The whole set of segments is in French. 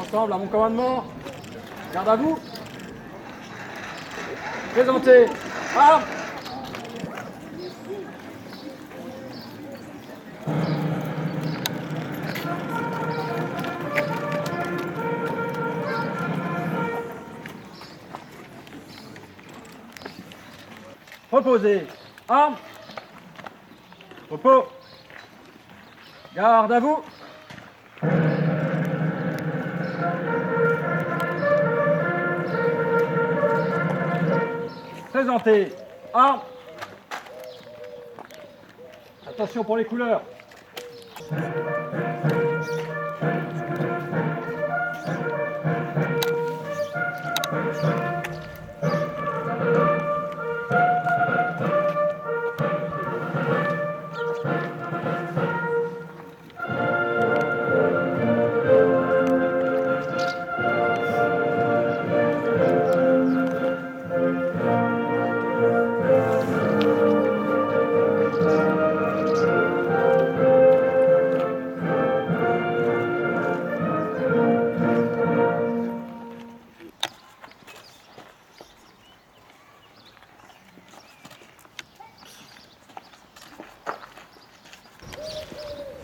ensemble à mon commandement. Garde à vous. Présentez. Armes. Reposez. Armes. Repos. Garde à vous. Présentez. Armes. Attention pour les couleurs.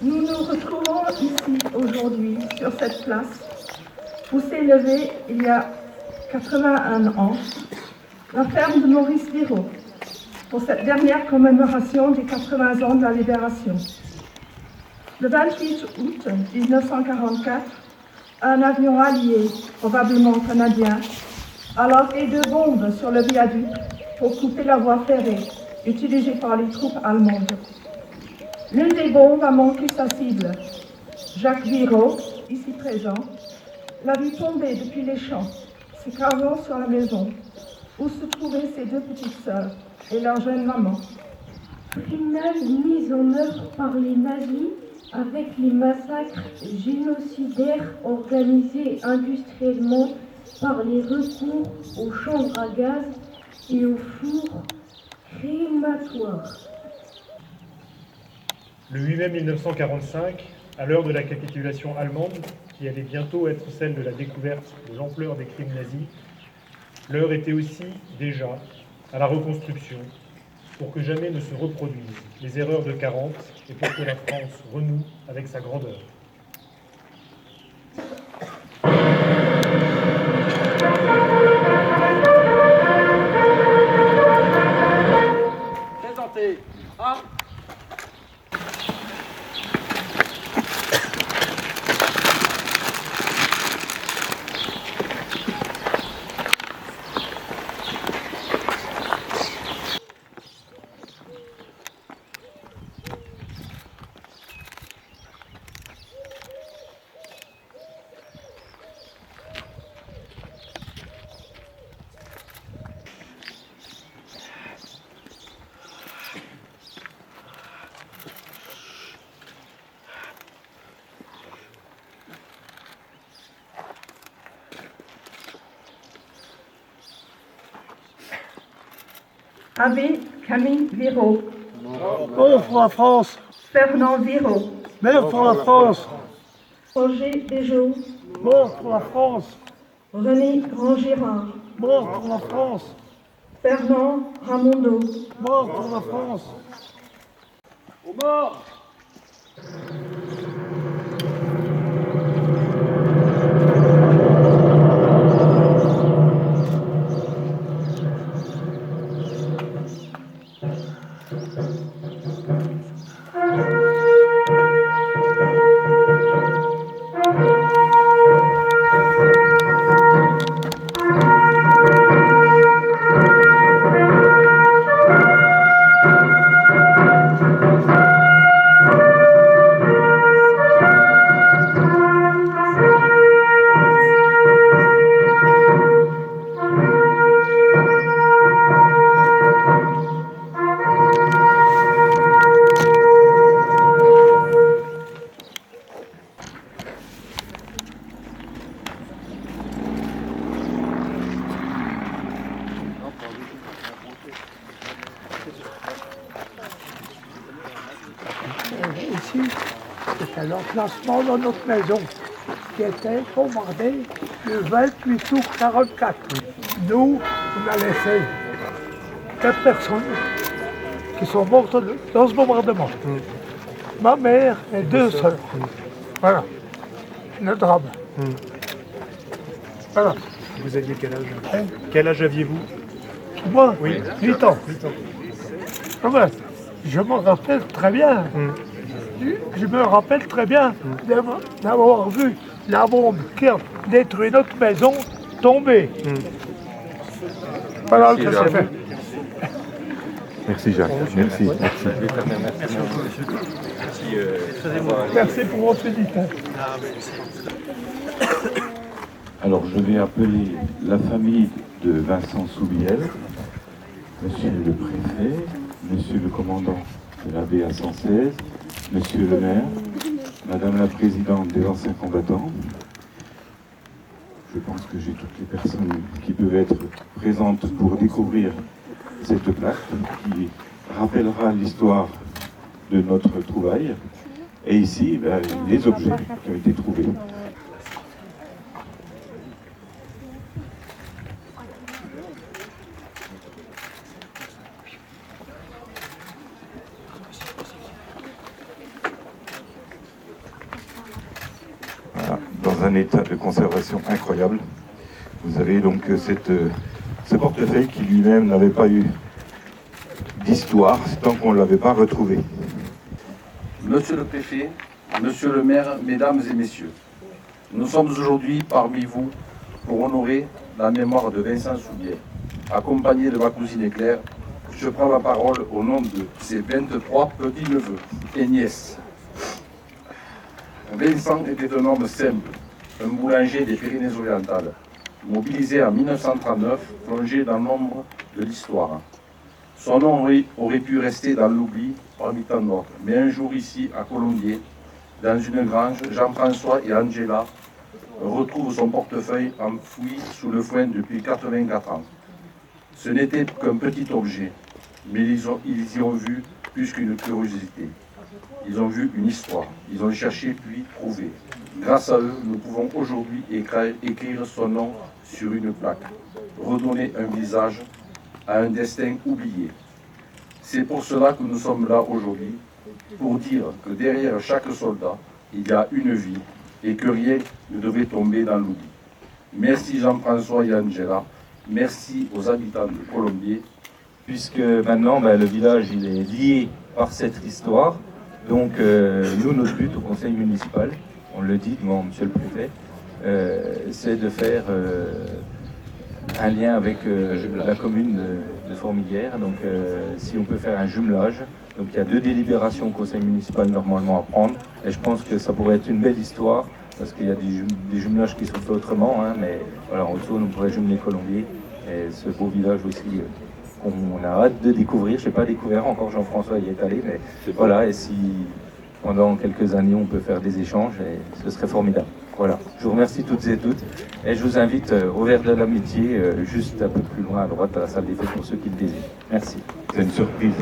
Nous nous retrouvons ici aujourd'hui, sur cette place, où s'est levée, il y a 81 ans, la ferme de Maurice Viraud, pour cette dernière commémoration des 80 ans de la Libération. Le 28 août 1944, un avion allié, probablement canadien, a lancé 2 bombes sur le viaduc pour couper la voie ferrée utilisée par les troupes allemandes. L'une des bombes a manqué sa cible. Jacques Viraud, ici présent, l'a vu tomber depuis les champs, s'écrasant sur la maison, où se trouvaient ses 2 petites sœurs et leur jeune maman. Criminels mis en œuvre par les nazis avec les massacres génocidaires organisés industriellement par les recours aux chambres à gaz et aux fours crématoires. Le 8 mai 1945, à l'heure de la capitulation allemande, qui allait bientôt être celle de la découverte de l'ampleur des crimes nazis, l'heure était aussi, déjà, à la reconstruction, pour que jamais ne se reproduisent les erreurs de 40 et pour que la France renoue avec sa grandeur. Présentez. Armes. Abbé Camille Viraud, Mort pour la France, Fernand Viraud, mort pour la France, Roger Béjot, mort pour la France, René Grand-Girard, mort pour la France, Fernand Ramondeau, mort pour la France. Aux morts. Ici, c'est un emplacement dans notre maison. qui était bombardé le 28 août 1944. Nous, on a laissé 4 personnes qui sont mortes dans ce bombardement. Ma mère et 2 sœurs. Voilà. Le drame. Voilà. Vous aviez quel âge? Hein? Quel âge aviez-vous? Moi, Oui. 8 ans. 8 ans. Ah ben, je me rappelle très bien. Je me rappelle très bien d'avoir vu la bombe qui a détruit notre maison tomber. Voilà ce que ça fait. Merci Jacques. Merci. Merci pour votre visite. Alors je vais appeler la famille de Vincent Soubiel, monsieur le préfet, monsieur le commandant de la BA 116, monsieur le maire, madame la présidente des anciens combattants. Je pense que j'ai toutes les personnes qui peuvent être présentes pour découvrir cette plaque qui rappellera l'histoire de notre trouvaille. Et ici, les objets qui ont été trouvés. Voilà, dans un état de conservation incroyable. Vous avez donc ce portefeuille qui lui-même n'avait pas eu d'histoire tant qu'on ne l'avait pas retrouvé. Monsieur le préfet, monsieur le maire, mesdames et messieurs, nous sommes aujourd'hui parmi vous pour honorer la mémoire de Vincent Soubiel. Accompagné de ma cousine Claire, je prends la parole au nom de ses 23 petits-neveux et nièces. Vincent était un homme simple, un boulanger des Pyrénées-Orientales, mobilisé en 1939, plongé dans l'ombre de l'histoire. Son nom aurait pu rester dans l'oubli parmi tant d'autres, mais un jour ici, à Colombier, dans une grange, Jean-François et Angela retrouvent son portefeuille enfoui sous le foin depuis 84 ans. Ce n'était qu'un petit objet, mais ils y ont vu plus qu'une curiosité. Ils ont vu une histoire, ils ont cherché puis trouvé. Grâce à eux, nous pouvons aujourd'hui écrire son nom sur une plaque, redonner un visage à un destin oublié. C'est pour cela que nous sommes là aujourd'hui, pour dire que derrière chaque soldat, il y a une vie et que rien ne devrait tomber dans l'oubli. Merci Jean-François et Angela, merci aux habitants de Colombier. Puisque maintenant, le village il est lié par cette histoire, donc nous, notre but au conseil municipal, on le dit devant monsieur le préfet, c'est de faire un lien avec la commune de Formiguères. Donc si on peut faire un jumelage, donc il y a 2 délibérations au conseil municipal normalement à prendre, et je pense que ça pourrait être une belle histoire, parce qu'il y a des jumelages qui sont faits autrement, hein, mais voilà, en Saône, on pourrait jumeler Colombier, et ce beau village aussi, on a hâte de découvrir. Je n'ai pas découvert encore, Jean-François y est allé, mais voilà, et si pendant quelques années on peut faire des échanges, et ce serait formidable. Voilà, je vous remercie toutes et toutes, et je vous invite au verre de l'amitié, juste un peu plus loin à droite, à la salle des fêtes pour ceux qui le désirent. Merci. C'est une surprise.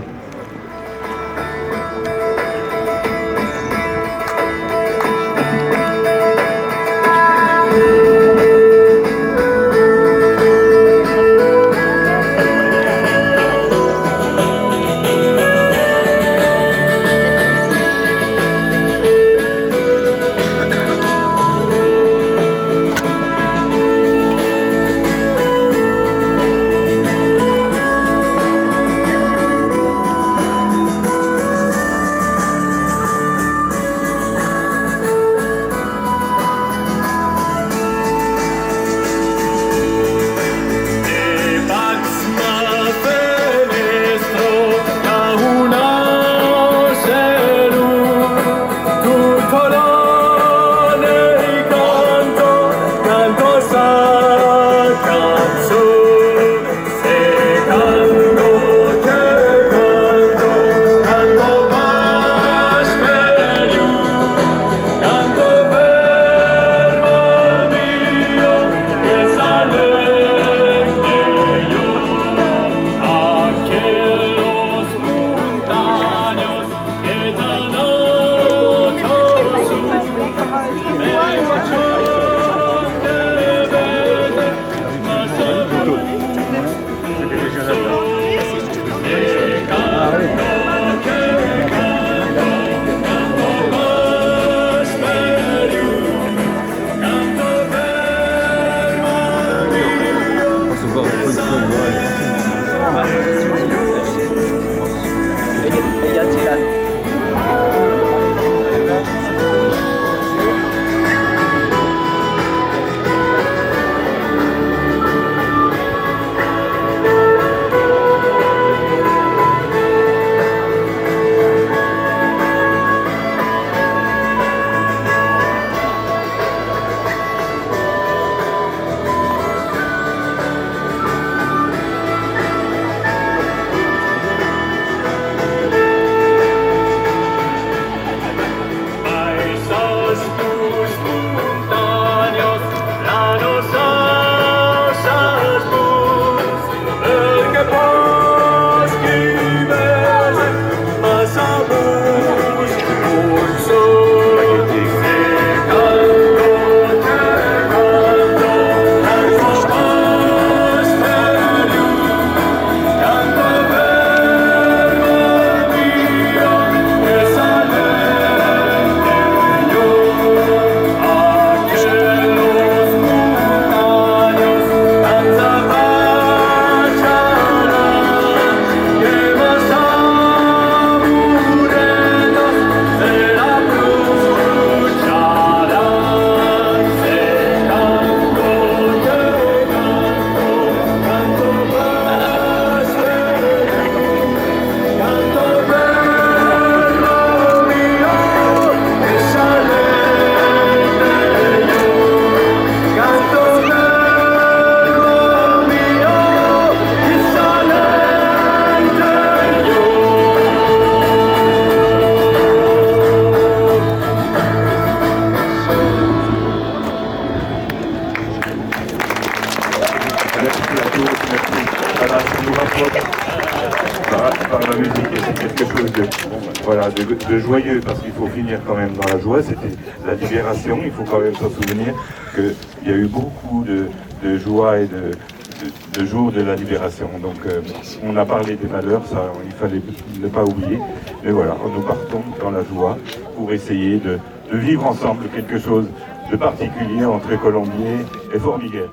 Voilà, ça nous rapproche par la musique, et c'est quelque chose de joyeux, parce qu'il faut finir quand même dans la joie. C'était la libération, il faut quand même s'en souvenir qu'il y a eu beaucoup de joie et de jours de la libération. Donc on a parlé des malheurs, ça il fallait ne pas oublier, mais voilà, nous partons dans la joie pour essayer de vivre ensemble quelque chose de particulier entre Colombier et Formiguère.